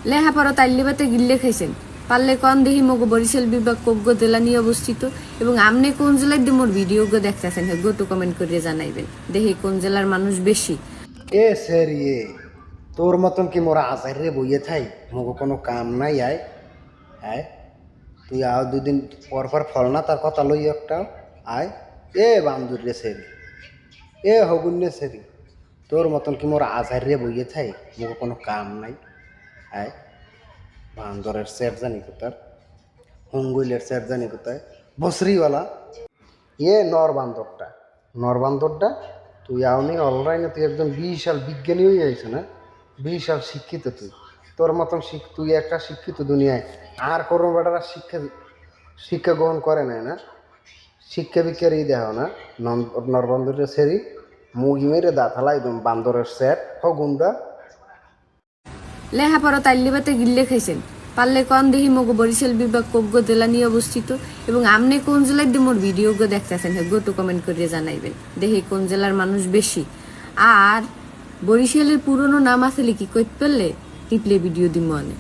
লেহাপড়া তাইলিবাতে গিল্লে খাইছেন পারলে কন দেখি মগো বরিশাল বিভাগ কোগ্য জেলা নিয়ে অবস্থিত এবং আমনে কোন জেলায় দিয়ে মোর ভিডিও গো দেখতেছেন গো তো কমেন্ট করে জানাইবেন দেখি কোন জেলার মানুষ বেশি। এ স্যার তোর মতন কি মোরা আজার রে বইয়ে থাই মগো কোনো কাম নাই আয় আয় তুই আও দুদিন পর পর ফল না তার কথা লই একটা আয় এ বান্দুর রে সেরি এ হগুন রে সেরি তোর মতন কি মোরা আজার রে বইয়ে থাই মগো কোনো কাম নাই আয় বান্দরের স্যার জানি কোথার হুঙ্গুইলের স্যার জানি কোথায় বসরিওয়ালা এ নর বান্দরটা তুই আওনি অনলাইনে তুই একজন বিশাল বিজ্ঞানী হয়ে যাইছ না বিশাল শিক্ষিত তোর মতন তুই একটা শিক্ষিত দুনিয়ায় আর কোনো বেটারা শিক্ষা গ্রহণ করে নাই না শিক্ষা বিক্ষার দেহ না নরবান্দরের সেরি মুগি মেরে দাঁতালা একদম বান্দরের স্যার গুন্ডা। লেহাপড়া তাইলিবাতে গিল্লে খাইছেন পারলে কন দেখি মগো বরিশাল বিভাগ কোগ্য জেলা নিয়ে অবস্থিত এবং আমনে কোন জেলায় দিয়ে মোর ভিডিও গো দেখতেছেন গো তো কমেন্ট করে জানাইবেন দেখি কোন জেলার মানুষ বেশি। আর বরিশালের পুরনো নাম আছে কি কইতে পারলে টিপলে ভিডিও দিমনে।